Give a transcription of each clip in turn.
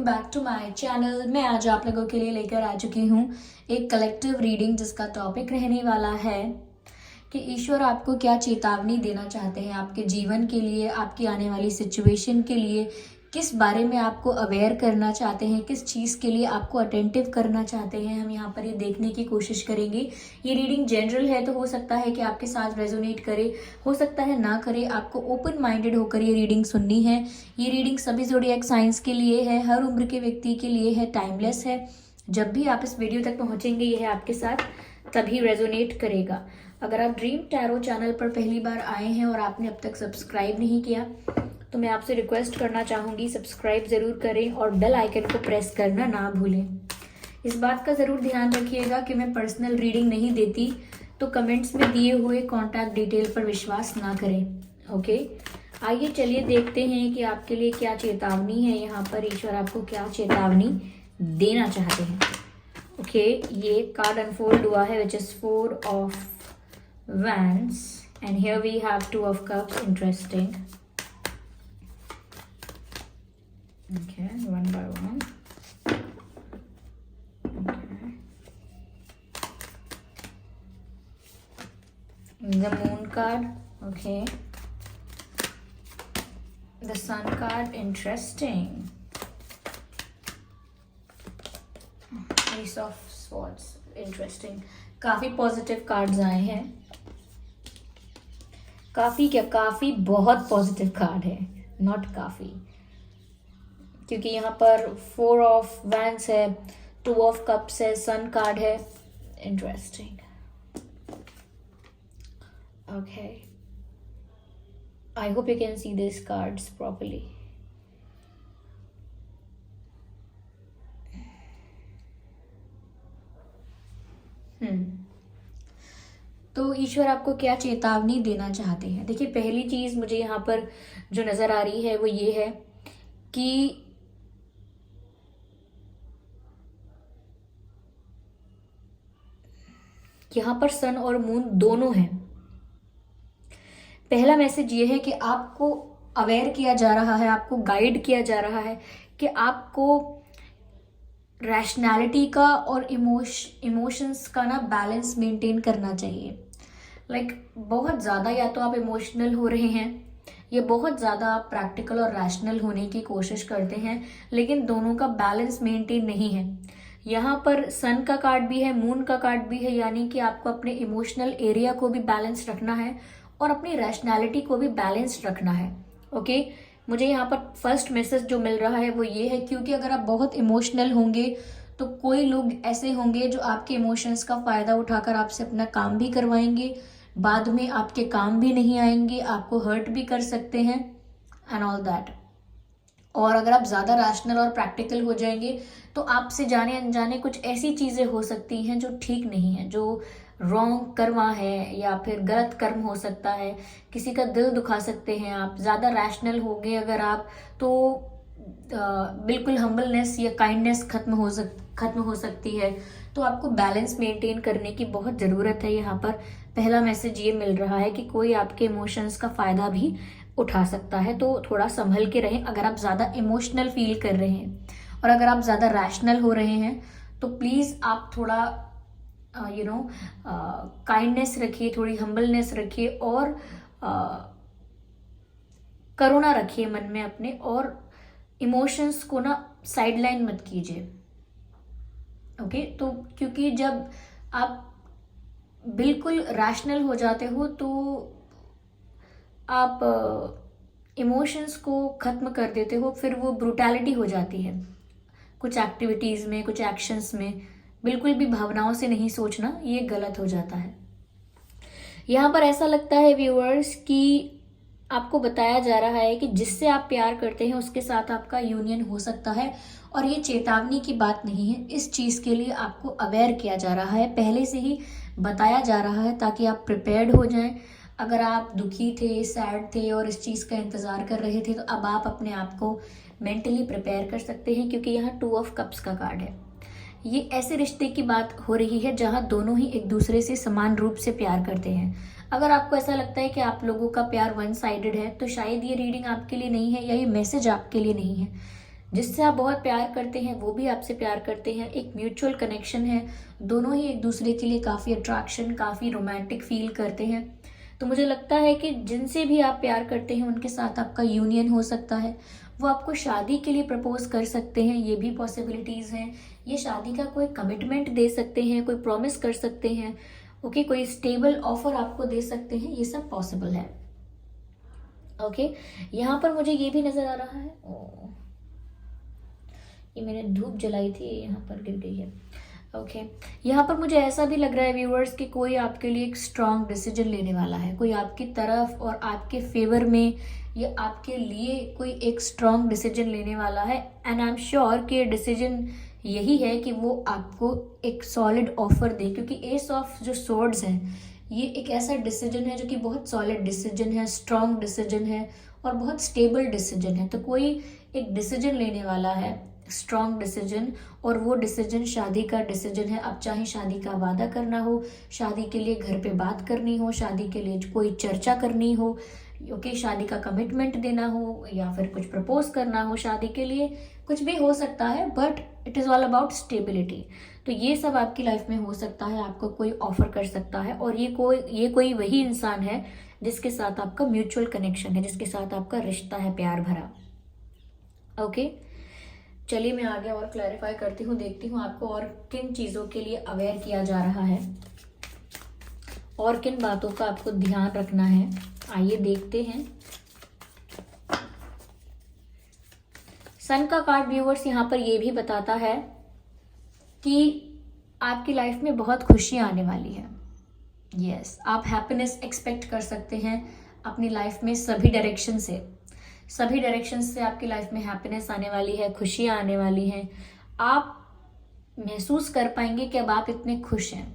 Welcome back to my channel. मैं आज आप लोगों के लिए लेकर आ चुकी हूँ एक कलेक्टिव रीडिंग जिसका टॉपिक रहने वाला है कि ईश्वर आपको क्या चेतावनी देना चाहते हैं आपके जीवन के लिए, आपकी आने वाली सिचुएशन के लिए, किस बारे में आपको अवेयर करना चाहते हैं, किस चीज़ के लिए आपको अटेंटिव करना चाहते हैं। हम यहाँ पर ये देखने की कोशिश करेंगे। ये रीडिंग जनरल है तो हो सकता है कि आपके साथ रेजोनेट करे, हो सकता है ना करे। आपको ओपन माइंडेड होकर ये रीडिंग सुननी है। ये रीडिंग सभी ज़ोडिएक साइंस के लिए है, हर उम्र के व्यक्ति के लिए है, टाइमलेस है। जब भी आप इस वीडियो तक पहुँचेंगे यह आपके साथ तभी रेजोनेट करेगा। अगर आप ड्रीम टैरो चैनल पर पहली बार आए हैं और आपने अब तक सब्सक्राइब नहीं किया तो मैं आपसे रिक्वेस्ट करना चाहूँगी सब्सक्राइब ज़रूर करें और बेल आइकन को प्रेस करना ना भूलें। इस बात का ज़रूर ध्यान रखिएगा कि मैं पर्सनल रीडिंग नहीं देती, तो कमेंट्स में दिए हुए कॉन्टैक्ट डिटेल पर विश्वास ना करें। ओके, आइए चलिए देखते हैं कि आपके लिए क्या चेतावनी है। यहाँ पर ईश्वर आपको क्या चेतावनी देना चाहते हैं। ओके, ये कार्ड अनफोल्ड हुआ है which is 4 of Wands and here we have 2 of Cups. Interesting. Okay, one by one. Okay. The Moon card. Okay. The Sun card. Interesting. Ace of Swords. Interesting. काफी positive cards आए हैं। काफी बहुत positive card है, not काफी, क्योंकि यहाँ पर 4 ऑफ वैंड्स है, 2 ऑफ कप्स है, सन कार्ड है। Interesting. Okay, I hope you can see this cards properly. तो ईश्वर आपको क्या चेतावनी देना चाहते हैं। देखिए, पहली चीज मुझे यहाँ पर जो नजर आ रही है वो ये है कि यहाँ पर सन और मून दोनों हैं। पहला मैसेज ये है कि आपको अवेयर किया जा रहा है, आपको गाइड किया जा रहा है कि आपको रैशनैलिटी का और इमोशंस का ना बैलेंस मेंटेन करना चाहिए। बहुत ज़्यादा या तो आप इमोशनल हो रहे हैं या बहुत ज़्यादा आप प्रैक्टिकल और रैशनल होने की कोशिश करते हैं, लेकिन दोनों का बैलेंस मेंटेन नहीं है। यहाँ पर सन का कार्ड भी है, मून का कार्ड भी है, यानी कि आपको अपने इमोशनल एरिया को भी बैलेंस रखना है और अपनी रैशनैलिटी को भी बैलेंस रखना है। ओके, मुझे यहाँ पर फर्स्ट मैसेज जो मिल रहा है वो ये है, क्योंकि अगर आप बहुत इमोशनल होंगे तो कोई लोग ऐसे होंगे जो आपके इमोशंस का फ़ायदा उठाकर आपसे अपना काम भी करवाएंगे, बाद में आपके काम भी नहीं आएंगे, आपको हर्ट भी कर सकते हैं एंड ऑल दैट। और अगर आप ज़्यादा रैशनल और प्रैक्टिकल हो जाएंगे तो आपसे जाने अनजाने कुछ ऐसी चीज़ें हो सकती हैं जो ठीक नहीं है, जो रॉन्ग कर्मा है या फिर गलत कर्म हो सकता है, किसी का दिल दुखा सकते हैं आप। ज़्यादा रैशनल हो गए अगर आप तो बिल्कुल हम्बलनेस या काइंडनेस खत्म हो सकती है। तो आपको बैलेंस मेंटेन करने की बहुत ज़रूरत है। यहाँ पर पहला मैसेज ये मिल रहा है कि कोई आपके इमोशंस का फ़ायदा भी उठा सकता है, तो थोड़ा संभल के रहें। अगर आप ज़्यादा इमोशनल फील कर रहे हैं और अगर आप ज़्यादा रैशनल हो रहे हैं तो प्लीज़ आप थोड़ा काइंडनेस रखिए, थोड़ी हम्बलनेस रखिए और करुणा रखिए मन में अपने, और इमोशंस को ना साइडलाइन मत कीजिए। ओके, तो क्योंकि जब आप बिल्कुल रैशनल हो जाते हो तो आप इमोशंस को ख़त्म कर देते हो, फिर वो ब्रूटैलिटी हो जाती है कुछ एक्टिविटीज़ में, कुछ एक्शंस में। बिल्कुल भी भावनाओं से नहीं सोचना, ये गलत हो जाता है। यहाँ पर ऐसा लगता है व्यूअर्स कि आपको बताया जा रहा है कि जिससे आप प्यार करते हैं उसके साथ आपका यूनियन हो सकता है, और ये चेतावनी की बात नहीं है। इस चीज़ के लिए आपको अवेयर किया जा रहा है, पहले से ही बताया जा रहा है ताकि आप प्रिपेयर्ड हो जाएं। अगर आप दुखी थे, सैड थे और इस चीज़ का इंतज़ार कर रहे थे तो अब आप अपने आप को मेंटली प्रिपेयर कर सकते हैं, क्योंकि यहाँ 2 ऑफ कप्स का कार्ड है। ये ऐसे रिश्ते की बात हो रही है जहाँ दोनों ही एक दूसरे से समान रूप से प्यार करते हैं। अगर आपको ऐसा लगता है कि आप लोगों का प्यार वन साइडेड है तो शायद ये रीडिंग आपके लिए नहीं है या ये मैसेज आपके लिए नहीं है। जिससे आप बहुत प्यार करते हैं वो भी आपसे प्यार करते हैं, एक म्यूचुअल कनेक्शन है, दोनों ही एक दूसरे के लिए काफ़ी अट्रैक्शन, काफ़ी रोमांटिक फील करते हैं। तो मुझे लगता है कि जिनसे भी आप प्यार करते हैं उनके साथ आपका यूनियन हो सकता है, वो आपको शादी के लिए प्रपोज कर सकते हैं, ये भी पॉसिबिलिटीज़ हैं। ये शादी का कोई कमिटमेंट दे सकते हैं, कोई प्रॉमिस कर सकते हैं, ओके, कोई स्टेबल ऑफर आपको दे सकते हैं, ये सब पॉसिबल है। ओके, यहाँ पर मुझे ये भी नज़र आ रहा है, ये मैंने धूप जलाई थी, यहाँ पर गिर गई है। ओके, यहाँ पर मुझे ऐसा भी लग रहा है व्यूअर्स कि कोई आपके लिए एक स्ट्रांग डिसीजन लेने वाला है, कोई आपकी तरफ और आपके फेवर में, या आपके लिए कोई एक स्ट्रांग डिसीजन लेने वाला है। एंड आई एम श्योर कि ये डिसीजन यही है कि वो आपको एक सॉलिड ऑफर दे, क्योंकि एस ऑफ जो सोर्ड्स है ये एक ऐसा डिसीजन है जो कि बहुत सॉलिड डिसीजन है, स्ट्रांग डिसीजन है और बहुत स्टेबल डिसीजन है। तो कोई एक डिसीजन लेने वाला है, स्ट्रॉन्ग डिसीजन, और वो डिसीजन शादी का डिसीजन है। अब चाहे शादी का वादा करना हो, शादी के लिए घर पे बात करनी हो, शादी के लिए कोई चर्चा करनी हो, ओके, शादी का कमिटमेंट देना हो, या फिर कुछ प्रपोज करना हो शादी के लिए, कुछ भी हो सकता है, but it is all about stability. तो ये सब आपकी लाइफ में हो सकता है, आपको कोई ऑफर कर सकता है, और ये कोई वही इंसान है जिसके साथ आपका म्यूचुअल कनेक्शन है, जिसके साथ आपका रिश्ता है प्यार भरा। ओके, चलिए मैं आगे और क्लैरिफाई करती हूँ, देखती हूँ आपको और किन चीज़ों के लिए अवेयर किया जा रहा है और किन बातों का आपको ध्यान रखना है। आइए देखते हैं। सन का कार्ड व्यूअर्स यहाँ पर ये भी बताता है कि आपकी लाइफ में बहुत खुशियाँ आने वाली है। यस, आप हैप्पीनेस एक्सपेक्ट कर सकते हैं अपनी लाइफ में, सभी डायरेक्शन से आपकी लाइफ में हैप्पीनेस आने वाली है, खुशियाँ आने वाली हैं। आप महसूस कर पाएंगे कि अब आप इतने खुश हैं,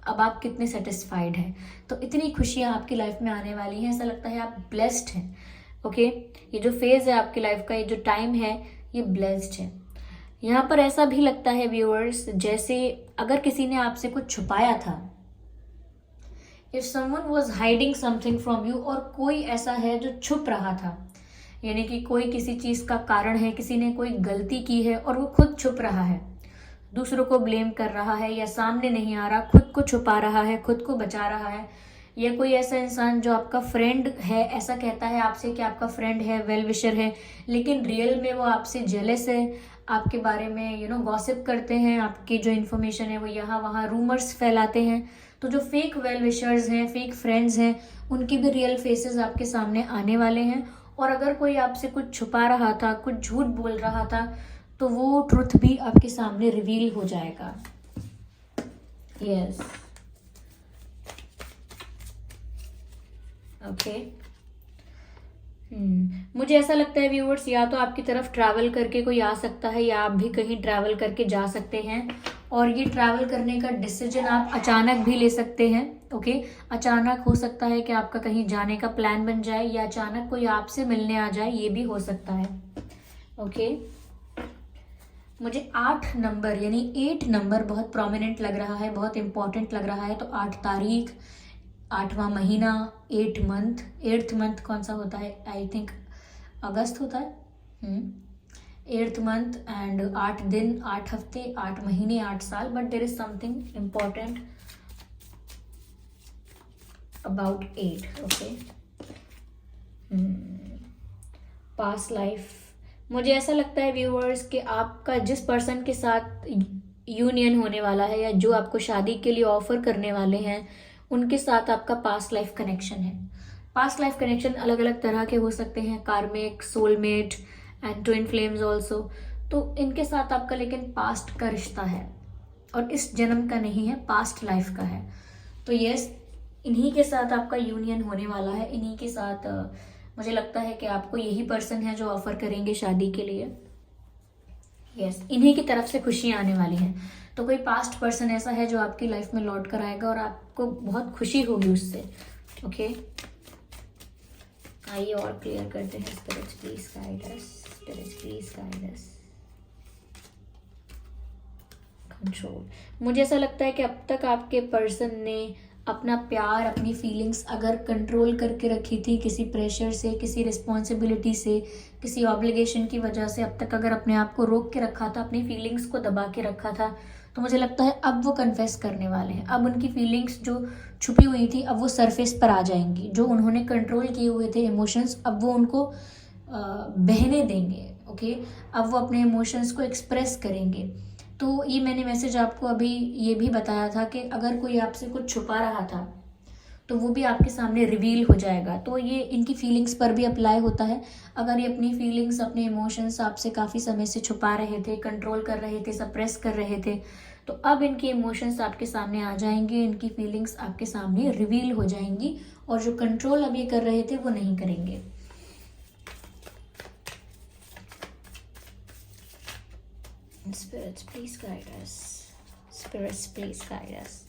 अब आप कितने सेटिस्फाइड हैं। तो इतनी खुशियाँ आपकी लाइफ में आने वाली हैं, ऐसा लगता है आप ब्लेस्ड हैं। ओके, ये जो फेज़ है आपकी लाइफ का, ये जो टाइम है, ये ब्लेस्ड है। यहाँ पर ऐसा भी लगता है व्यूअर्स, जैसे अगर किसी ने आपसे कुछ छुपाया था, if someone was hiding something from you, और कोई ऐसा है जो छुप रहा था, यानी कि कोई किसी चीज़ का कारण है, किसी ने कोई गलती की है और वो खुद छुप रहा है, दूसरों को ब्लेम कर रहा है या सामने नहीं आ रहा, खुद को छुपा रहा है, खुद को बचा रहा है। या कोई ऐसा इंसान जो आपका फ्रेंड है, ऐसा कहता है आपसे कि आपका फ्रेंड है, वेल विशर है, लेकिन रियल में वो आपसे जेलस है, आपके बारे में गॉसिप करते हैं, आपकी जो इन्फॉर्मेशन है वो यहाँ वहाँ रूमर्स फैलाते हैं। तो जो फेक वेल विशर्स हैं, फेक फ्रेंड्स हैं, उनके भी रियल फेसेस आपके सामने आने वाले हैं। और अगर कोई आपसे कुछ छुपा रहा था, कुछ झूठ बोल रहा था, तो वो ट्रुथ भी आपके सामने रिवील हो जाएगा। Yes, okay. मुझे ऐसा लगता है व्यूअर्स, या तो आपकी तरफ ट्रैवल करके कोई आ सकता है, या आप भी कहीं ट्रैवल करके जा सकते हैं, और ये ट्रैवल करने का डिसीजन आप अचानक भी ले सकते हैं। ओके, अचानक हो सकता है कि आपका कहीं जाने का प्लान बन जाए, या अचानक कोई आपसे मिलने आ जाए, ये भी हो सकता है। ओके, मुझे 8 नंबर यानी 8 नंबर बहुत प्रोमिनेंट लग रहा है, बहुत इंपॉर्टेंट लग रहा है। तो 8 तारीख, 8वां महीना, 8th मंथ कौन सा होता है, आई थिंक अगस्त होता है। 8th मंथ एंड 8 दिन, 8 हफ्ते, 8 महीने, 8 साल, but there is something important about 8। Okay, past life, मुझे ऐसा लगता है व्यूअर्स कि आपका जिस पर्सन के साथ यूनियन होने वाला है, या जो आपको शादी के लिए ऑफर करने वाले हैं, उनके साथ आपका पास्ट लाइफ कनेक्शन है। पास्ट लाइफ कनेक्शन अलग अलग तरह के हो सकते हैं, कार्मिक, soulmate and twin flames also. तो इनके साथ आपका लेकिन पास्ट का रिश्ता है, और इस जन्म का नहीं है, पास्ट लाइफ का है। तो यस, इन्हीं के साथ आपका यूनियन होने वाला है, इन्हीं के साथ मुझे लगता है कि आपको यही पर्सन है जो ऑफर करेंगे शादी के लिए। यस, इन्हीं की तरफ से खुशियाँ आने वाली हैं। तो कोई पास्ट पर्सन ऐसा है जो आपकी लाइफ में लौट कर आएगा और आपको बहुत खुशी होगी उससे। ओके, आइए और क्लियर करते हैं। Spirits please guide us, spirits please guide us, control. मुझे ऐसा लगता है कि अब तक आपके पर्सन ने अपना प्यार, अपनी फीलिंग्स अगर कंट्रोल करके रखी थी किसी प्रेशर से, किसी रिस्पॉन्सिबिलिटी से, किसी ऑब्लिगेशन की वजह से, अब तक अगर अपने आप को रोक के रखा था, अपनी फीलिंग्स को दबा के रखा था, तो मुझे लगता है अब वो कन्फेस करने वाले हैं। अब उनकी फीलिंग्स जो छुपी हुई थी अब वो सरफेस पर आ जाएंगी। जो उन्होंने कंट्रोल किए हुए थे इमोशंस, अब वो उनको बहने देंगे। ओके, अब वो अपने इमोशंस को एक्सप्रेस करेंगे। तो ये मैंने मैसेज आपको अभी ये भी बताया था कि अगर कोई आपसे कुछ छुपा रहा था तो वो भी आपके सामने रिवील हो जाएगा। तो ये इनकी फीलिंग्स पर भी अप्लाई होता है। अगर ये अपनी फीलिंग्स, अपने इमोशंस आपसे काफ़ी समय से छुपा रहे थे, कंट्रोल कर रहे थे, सप्रेस कर रहे थे, तो अब इनके इमोशंस आपके सामने आ जाएंगे, इनकी फीलिंग्स आपके सामने रिवील हो जाएंगी, और जो कंट्रोल अब ये कर रहे थे वो नहीं करेंगे। Spirits, please guide us. Spirits, please guide us.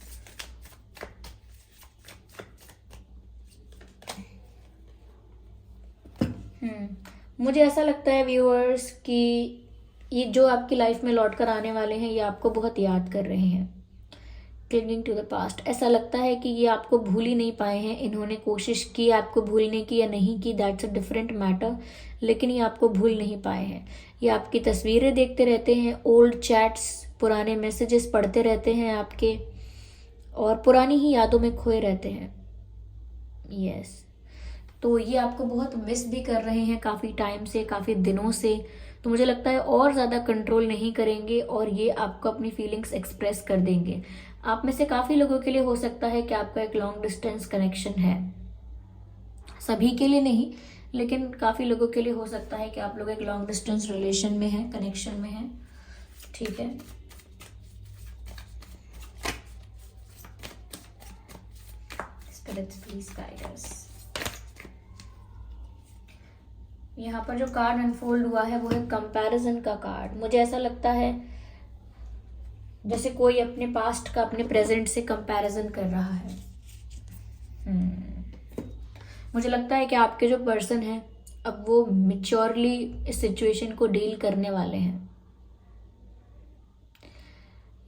मुझे ऐसा लगता है व्यूअर्स कि ये जो आपकी लाइफ में लौट कर आने वाले हैं ये आपको बहुत याद कर रहे हैं। क्लिंगिंग टू द पास्ट, ऐसा लगता है कि ये आपको भूल ही नहीं पाए हैं। इन्होंने कोशिश की आपको भूलने की या नहीं की, दैट्स अ डिफरेंट मैटर, लेकिन ये आपको भूल नहीं पाए हैं। ये आपकी तस्वीरें देखते रहते हैं, ओल्ड चैट्स, पुराने मैसेजेस पढ़ते रहते हैं आपके, और पुरानी ही यादों में खोए रहते हैं। यस, तो ये आपको बहुत मिस भी कर रहे हैं काफ़ी टाइम से, काफ़ी दिनों से। तो मुझे लगता है और ज़्यादा कंट्रोल नहीं करेंगे और ये आपको अपनी फीलिंग्स एक्सप्रेस कर देंगे। आप में से काफ़ी लोगों के लिए हो सकता है कि आपका एक लॉन्ग डिस्टेंस कनेक्शन है, सभी के लिए नहीं, लेकिन काफ़ी लोगों के लिए हो सकता है कि आप लोग एक लॉन्ग डिस्टेंस रिलेशन में हैं, कनेक्शन में हैं। ठीक है, स्पिरिट्स प्लीज गाइड अस। यहाँ पर जो कार्ड अनफोल्ड हुआ है वो है कंपैरिजन का कार्ड। मुझे ऐसा लगता है जैसे कोई अपने पास्ट का अपने प्रेजेंट से कंपैरिजन कर रहा है। मुझे लगता है कि आपके जो पर्सन है अब वो मेच्योरली इस सिचुएशन को डील करने वाले हैं।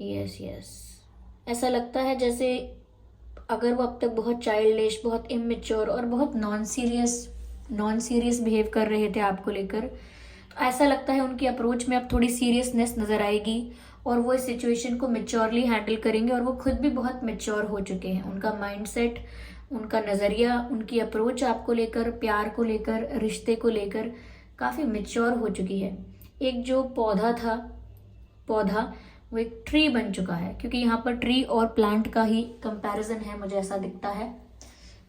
यस यस, ऐसा लगता है जैसे अगर वो अब तक बहुत चाइल्डिश, बहुत इमेच्योर और बहुत नॉन सीरियस बिहेव कर रहे थे आपको लेकर, तो ऐसा लगता है उनकी अप्रोच में अब थोड़ी सीरियसनेस नज़र आएगी और वो इस सिचुएशन को मेच्योरली हैंडल करेंगे। और वो खुद भी बहुत मेच्योर हो चुके हैं। उनका माइंडसेट, उनका नज़रिया, उनकी अप्रोच आपको लेकर, प्यार को लेकर, रिश्ते को लेकर काफ़ी मेच्योर हो चुकी है। एक जो पौधा था, पौधा वो एक ट्री बन चुका है, क्योंकि यहाँ पर ट्री और प्लांट का ही कंपैरिजन है, मुझे ऐसा दिखता है।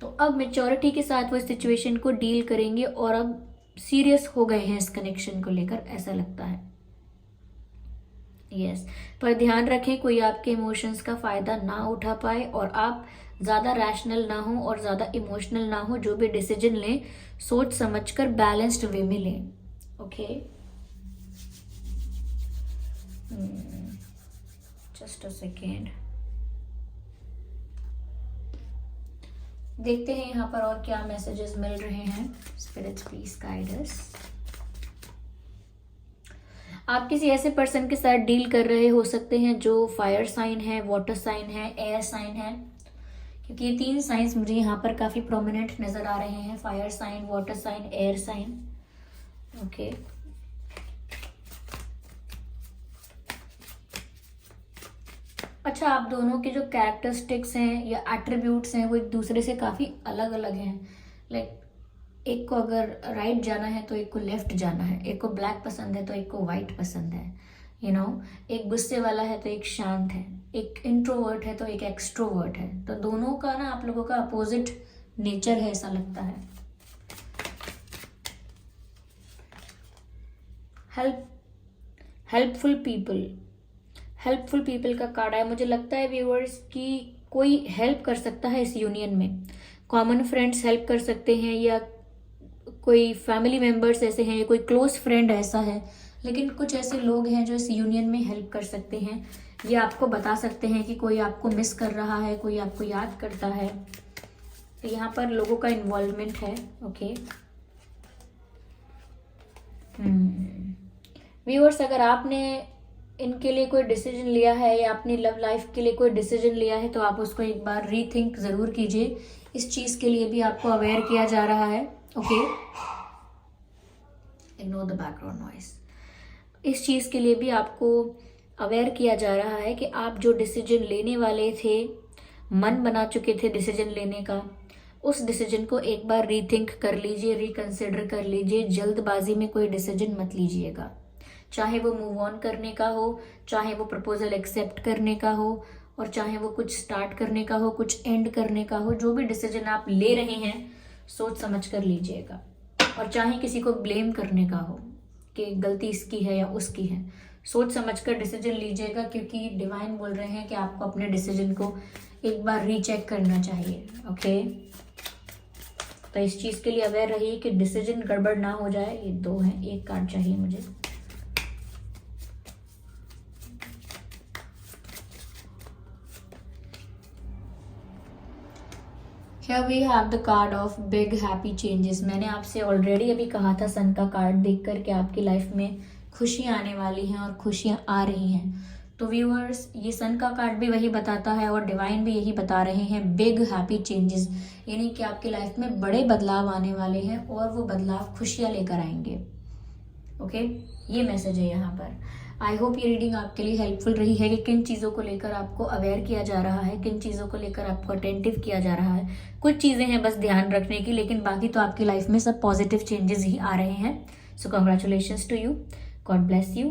तो अब मेच्योरिटी के साथ वो इस सिचुएशन को डील करेंगे और अब सीरियस हो गए हैं इस कनेक्शन को लेकर, ऐसा लगता है। यस, पर ध्यान रखें कोई आपके इमोशंस का फ़ायदा ना उठा पाए और आप ज़्यादा रैशनल ना हो और ज़्यादा इमोशनल ना हो। जो भी डिसीजन लें सोच समझकर बैलेंस्ड वे में लें। ओके, जस्ट अ सेकेंड, देखते हैं यहाँ पर और क्या मैसेजेस मिल रहे हैं। Spirits please guide us. आप किसी ऐसे पर्सन के साथ डील कर रहे हो सकते हैं जो फायर साइन है, वाटर साइन है, एयर साइन है, क्योंकि ये 3 साइंस मुझे यहाँ पर काफ़ी प्रोमिनेंट नज़र आ रहे हैं। Fire sign, water sign, air sign. Okay, अच्छा, आप दोनों के जो कैरेक्टरिस्टिक्स हैं या एट्रीब्यूट्स हैं वो एक दूसरे से काफ़ी अलग अलग हैं। लाइक एक को अगर राइट जाना है तो एक को लेफ्ट जाना है, एक को ब्लैक पसंद है तो एक को वाइट पसंद है। एक गुस्से वाला है तो एक शांत है, एक इंट्रोवर्ट है तो एक एक्सट्रोवर्ट है। तो दोनों का ना आप लोगों का अपोजिट नेचर है, ऐसा लगता है। हेल्पफुल पीपल का कार्ड है। मुझे लगता है व्यूअर्स कि कोई हेल्प कर सकता है इस यूनियन में। कॉमन फ्रेंड्स हेल्प कर सकते हैं, या कोई फैमिली मेंबर्स ऐसे हैं, या कोई क्लोज फ्रेंड ऐसा है। लेकिन कुछ ऐसे लोग हैं जो इस यूनियन में हेल्प कर सकते हैं। ये आपको बता सकते हैं कि कोई आपको मिस कर रहा है, कोई आपको याद करता है। तो यहाँ पर लोगों का इन्वॉल्वमेंट है। ओके व्यूअर्स, अगर आपने इनके लिए कोई डिसीजन लिया है या अपनी लव लाइफ के लिए कोई डिसीजन लिया है तो आप उसको एक बार रीथिंक ज़रूर कीजिए। इस चीज़ के लिए भी आपको अवेयर किया जा रहा है। Okay, ignore the background noise. इस चीज़ के लिए भी आपको अवेयर किया जा रहा है कि आप जो डिसीजन लेने वाले थे, मन बना चुके थे डिसीजन लेने का, उस डिसीजन को एक बार रीथिंक कर लीजिए, रिकंसिडर कर लीजिए। जल्दबाजी में कोई डिसीजन मत लीजिएगा, चाहे वो मूव ऑन करने का हो, चाहे वो प्रपोजल एक्सेप्ट करने का हो, और चाहे वो कुछ स्टार्ट करने का हो, कुछ एंड करने का हो। जो भी डिसीजन आप ले रहे हैं सोच समझ कर लीजिएगा। और चाहे किसी को ब्लेम करने का हो कि गलती इसकी है या उसकी है, सोच समझ कर डिसीजन लीजिएगा, क्योंकि डिवाइन बोल रहे हैं कि आपको अपने डिसीजन को एक बार रीचेक करना चाहिए। ओके, तो इस चीज़ के लिए अवेयर रहिए कि डिसीजन गड़बड़ ना हो जाए। ये 2 हैं, एक कार्ड चाहिए मुझे। Here we have the card of big happy changes। मैंने आपसे ऑलरेडी अभी कहा था सन का कार्ड देख कर कि आपकी लाइफ में खुशियाँ आने वाली हैं और खुशियाँ आ रही हैं। तो व्यूअर्स, ये सन का कार्ड भी वही बताता है और डिवाइन भी यही बता रहे हैं, बिग हैप्पी चेंजेस, यानी कि आपकी लाइफ में बड़े बदलाव आने वाले हैं और वो बदलाव खुशियाँ लेकर आएंगे। ओके, ये मैसेज है यहाँ पर। आई होप ये रीडिंग आपके लिए हेल्पफुल रही है कि किन चीज़ों को लेकर आपको अवेयर किया जा रहा है, किन चीज़ों को लेकर आपको अटेंटिव किया जा रहा है। कुछ चीज़ें हैं बस ध्यान रखने की, लेकिन बाकी तो आपकी लाइफ में सब पॉजिटिव चेंजेस ही आ रहे हैं। So congratulations to you, God bless you.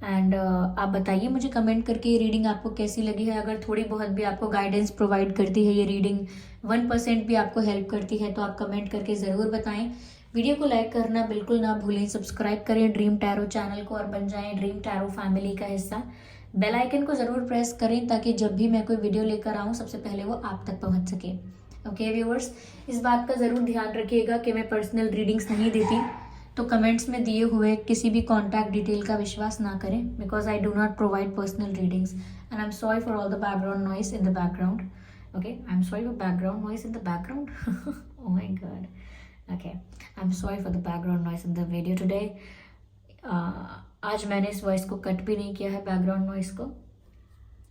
And आप बताइए मुझे कमेंट करके ये रीडिंग आपको कैसी लगी है। अगर थोड़ी बहुत भी आपको गाइडेंस प्रोवाइड करती है ये रीडिंग, 1% भी आपको हेल्प करती है, तो आप कमेंट करके ज़रूर बताएं। वीडियो को लाइक करना बिल्कुल ना भूलें, सब्सक्राइब करें ड्रीम टैरो चैनल को और बन जाएं ड्रीम टैरो फैमिली का हिस्सा। बेल आइकन को ज़रूर प्रेस करें ताकि जब भी मैं कोई वीडियो लेकर आऊँ सबसे पहले वो आप तक पहुँच सके। ओके व्यूअर्स, इस बात का ज़रूर ध्यान रखिएगा कि मैं पर्सनल रीडिंग्स नहीं देती, तो कमेंट्स में दिए हुए किसी भी कॉन्टैक्ट डिटेल का विश्वास ना करें, because I do not provide personal readings. And I am sorry for all the background noise in the background. Okay, I am sorry for background noise in the background. Oh my God. Okay, I'm sorry for the background noise in the video today. आज मैंने इस voice को cut भी नहीं किया है, background noise को,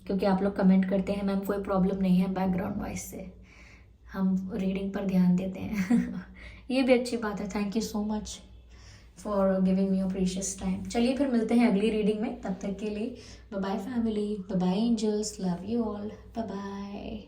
क्योंकि आप लोग कमेंट करते हैं मैम कोई प्रॉब्लम नहीं है बैकग्राउंड नॉइस से, हम रीडिंग पर ध्यान देते हैं। ये भी अच्छी बात है। Thank you so much for giving me your precious time. चलिए फिर मिलते हैं अगली रीडिंग में, तब तक के लिए bye bye family, bye bye angels, love you all, bye bye.